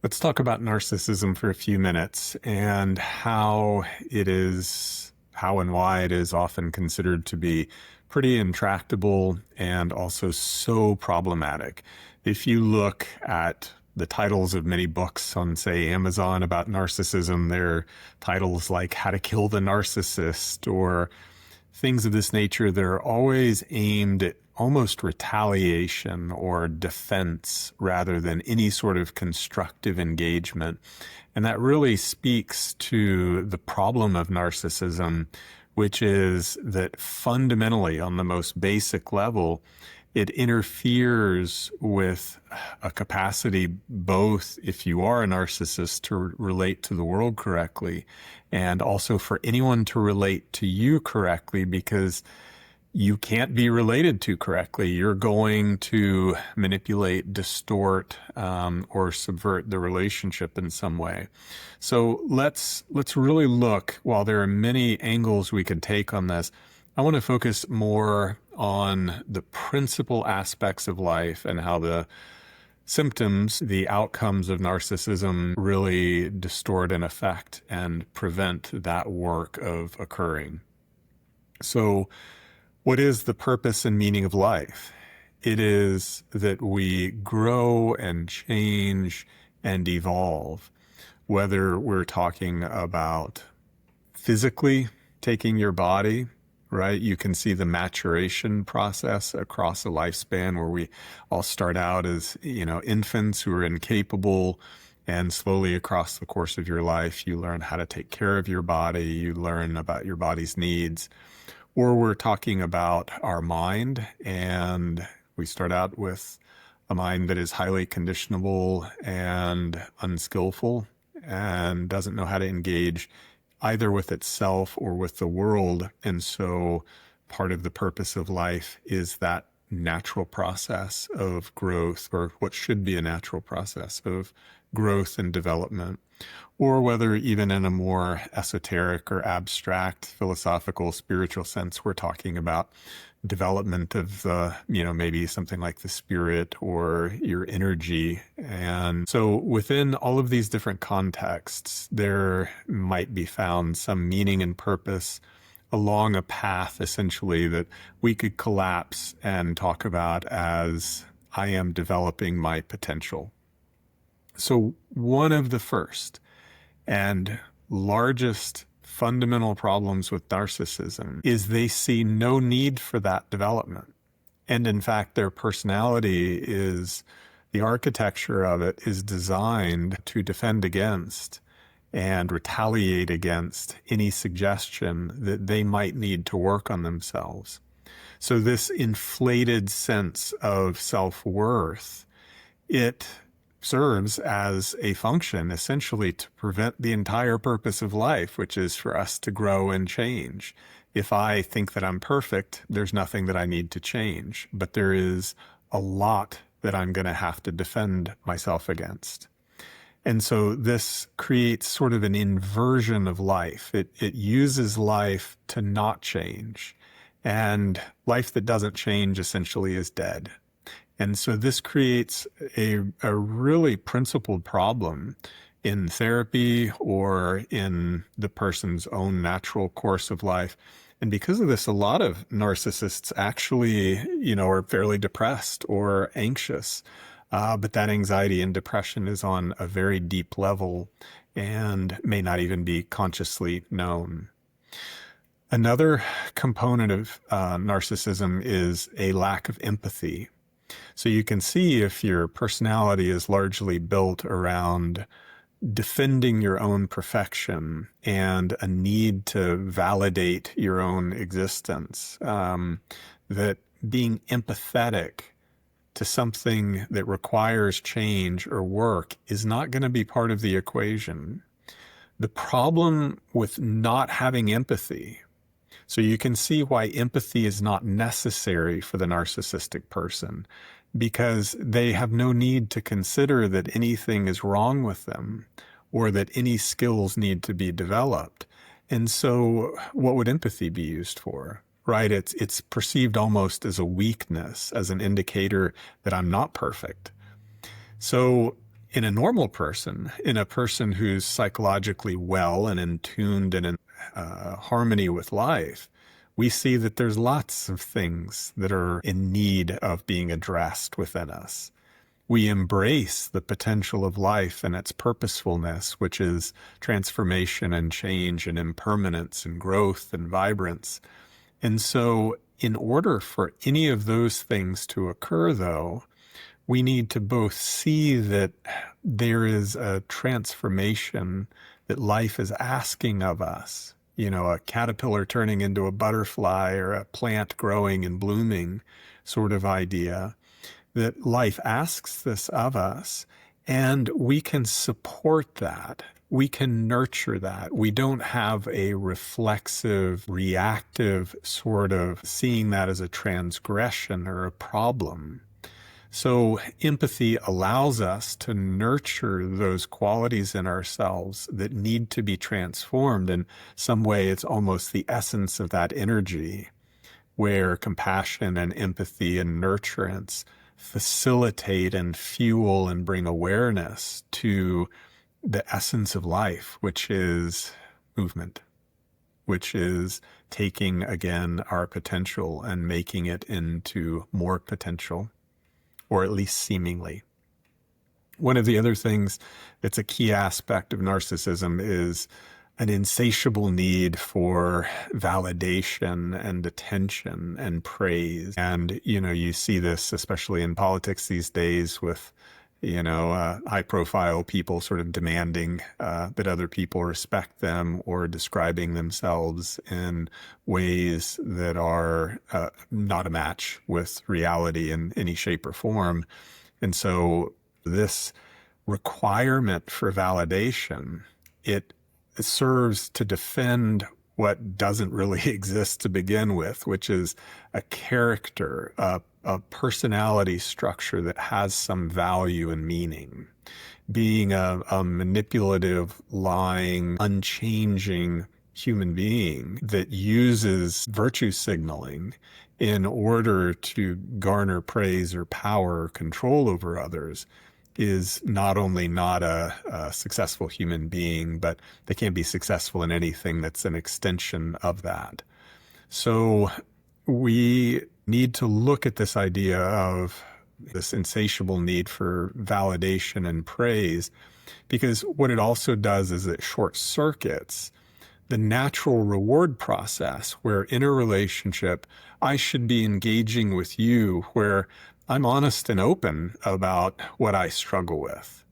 Let's talk about narcissism for a few minutes and how and why it is often considered to be pretty intractable and also so problematic. If you look at the titles of many books on, say, Amazon about narcissism, they're titles like How to Kill the Narcissist or things of this nature. They're always aimed at almost retaliation or defense rather than any sort of constructive engagement. And that really speaks to the problem of narcissism, which is that fundamentally, on the most basic level, it interferes with a capacity, both if you are a narcissist, to relate to the world correctly, and also for anyone to relate to you correctly, because you can't be related to correctly. You're going to manipulate, distort, or subvert the relationship in some way. So let's really look, while there are many angles we could take on this, I want to focus more on the principal aspects of life and how the symptoms, the outcomes of narcissism really distort and affect and prevent that work of occurring. So what is the purpose and meaning of life? It is that we grow and change and evolve, whether we're talking about physically taking your body, right? You can see the maturation process across a lifespan where we all start out as, infants who are incapable, and slowly across the course of your life, you learn how to take care of your body, you learn about your body's needs. Or we're talking about our mind, and we start out with a mind that is highly conditionable and unskillful and doesn't know how to engage either with itself or with the world. And so part of the purpose of life is that natural process of growth, or what should be a natural process of growth and development. Or whether even in a more esoteric or abstract, philosophical, spiritual sense, we're talking about development of maybe something like the spirit or your energy. And so within all of these different contexts, there might be found some meaning and purpose along a path, essentially, that we could collapse and talk about as I am developing my potential. So one of the first and largest fundamental problems with narcissism is they see no need for that development. And in fact, their personality the architecture of it is designed to defend against and retaliate against any suggestion that they might need to work on themselves. So this inflated sense of self-worth, it serves as a function essentially to prevent the entire purpose of life, which is for us to grow and change. If I think that I'm perfect, there's nothing that I need to change, but there is a lot that I'm going to have to defend myself against. And so this creates sort of an inversion of life. It uses life to not change, and life that doesn't change essentially is dead. And so this creates a really principled problem in therapy or in the person's own natural course of life. And because of this, a lot of narcissists actually, are fairly depressed or anxious. But that anxiety and depression is on a very deep level and may not even be consciously known. Another component of narcissism is a lack of empathy. So you can see if your personality is largely built around defending your own perfection and a need to validate your own existence, that being empathetic to something that requires change or work is not going to be part of the equation. The problem with not having empathy, so you can see why empathy is not necessary for the narcissistic person, because they have no need to consider that anything is wrong with them or that any skills need to be developed. And so what would empathy be used for? Right? It's perceived almost as a weakness, as an indicator that I'm not perfect. So in a normal person, in a person who's psychologically well and in tuned and in harmony with life, we see that there's lots of things that are in need of being addressed within us. We embrace the potential of life and its purposefulness, which is transformation and change and impermanence and growth and vibrance. And so in order for any of those things to occur, though, we need to both see that there is a transformation that life is asking of us, you know, a caterpillar turning into a butterfly or a plant growing and blooming sort of idea, that life asks this of us, and we can support that. We can nurture that. We don't have a reflexive, reactive sort of seeing that as a transgression or a problem. So empathy allows us to nurture those qualities in ourselves that need to be transformed. In some way, it's almost the essence of that energy, where compassion and empathy and nurturance facilitate and fuel and bring awareness to the essence of life, which is movement, which is taking, again, our potential and making it into more potential, or at least seemingly. One of the other things that's a key aspect of narcissism is an insatiable need for validation and attention and praise. And, you know, you see this especially in politics these days with, you know, high-profile people sort of demanding that other people respect them or describing themselves in ways that are not a match with reality in any shape or form. And so this requirement for validation, it serves to defend what doesn't really exist to begin with, which is a character, a personality structure that has some value and meaning. Being a manipulative, lying, unchanging human being that uses virtue signaling in order to garner praise or power or control over others is not only not a successful human being, but they can't be successful in anything that's an extension of that. So we need to look at this idea of this insatiable need for validation and praise, because what it also does is it short circuits the natural reward process, where in a relationship, I should be engaging with you, where I'm honest and open about what I struggle with.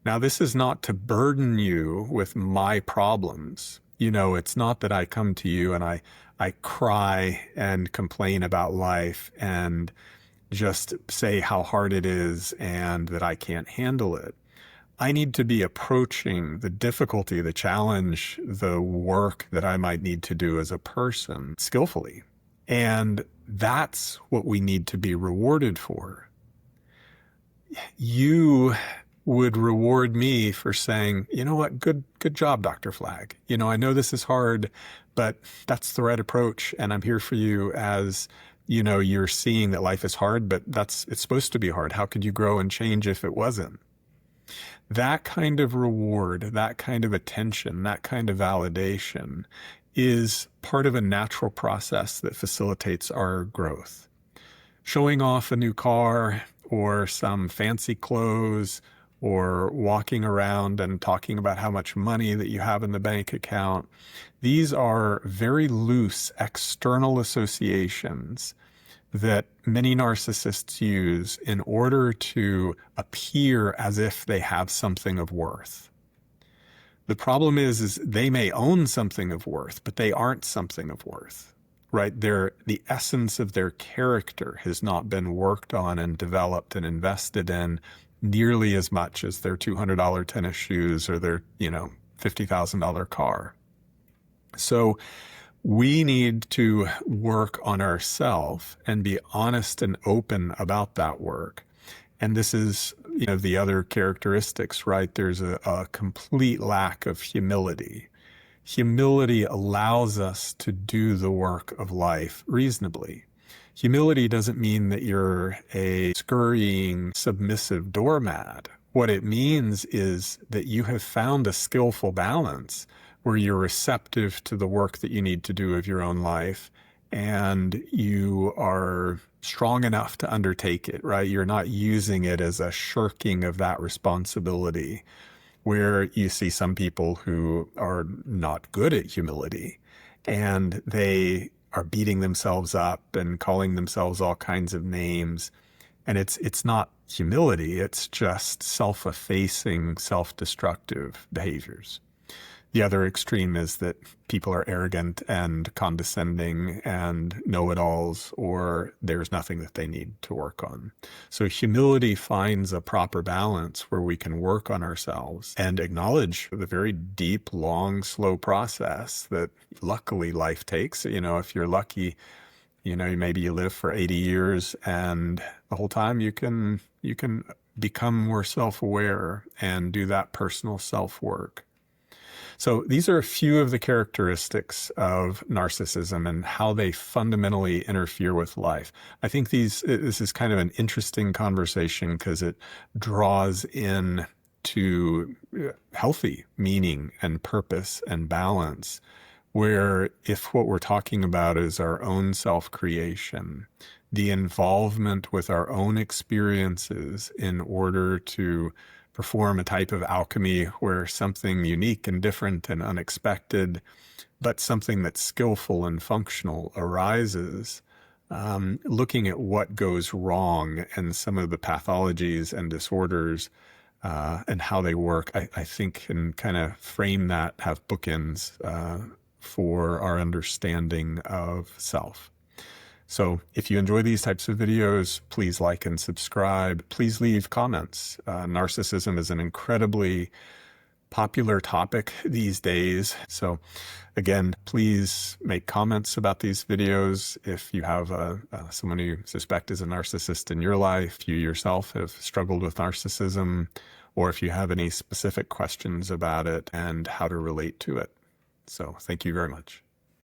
Now, this is not to burden you with my problems. You know, it's not that I come to you and I cry and complain about life and just say how hard it is and that I can't handle it. I need to be approaching the difficulty, the challenge, the work that I might need to do as a person skillfully. And that's what we need to be rewarded for. You would reward me for saying, you know what, good job, Dr. Flagg. You know, I know this is hard, but that's the right approach. And I'm here for you as, you know, you're seeing that life is hard, but it's supposed to be hard. How could you grow and change if it wasn't? That kind of reward, that kind of attention, that kind of validation is part of a natural process that facilitates our growth. Showing off a new car or some fancy clothes or walking around and talking about how much money that you have in the bank account, these are very loose external associations that many narcissists use in order to appear as if they have something of worth. The problem is they may own something of worth, but they aren't something of worth, right? The essence of their character has not been worked on and developed and invested in nearly as much as their $200 tennis shoes or their, $50,000 car. So we need to work on ourselves and be honest and open about that work. And this is, the other characteristics, right? There's a complete lack of humility. Humility allows us to do the work of life reasonably. Humility doesn't mean that you're a scurrying, submissive doormat, What it means is that you have found a skillful balance where you're receptive to the work that you need to do of your own life, and you are strong enough to undertake it, right? You're not using it as a shirking of that responsibility, where you see some people who are not good at humility and they are beating themselves up and calling themselves all kinds of names. And it's not humility, it's just self-effacing, self-destructive behaviors. The other extreme is that people are arrogant and condescending and know-it-alls, or there's nothing that they need to work on. So humility finds a proper balance where we can work on ourselves and acknowledge the very deep, long, slow process that luckily life takes. If you're lucky, maybe you live for 80 years and the whole time you can become more self-aware and do that personal self-work. So these are a few of the characteristics of narcissism and how they fundamentally interfere with life. I think this is kind of an interesting conversation because it draws in to healthy meaning and purpose and balance, where if what we're talking about is our own self-creation, the involvement with our own experiences in order to perform a type of alchemy where something unique and different and unexpected, but something that's skillful and functional arises, looking at what goes wrong and some of the pathologies and disorders and how they work, I think can kind of frame that, have bookends for our understanding of self. So if you enjoy these types of videos, please like and subscribe. Please leave comments. Narcissism is an incredibly popular topic these days. So again, please make comments about these videos. If you have someone you suspect is a narcissist in your life, you yourself have struggled with narcissism, or if you have any specific questions about it and how to relate to it. So thank you very much.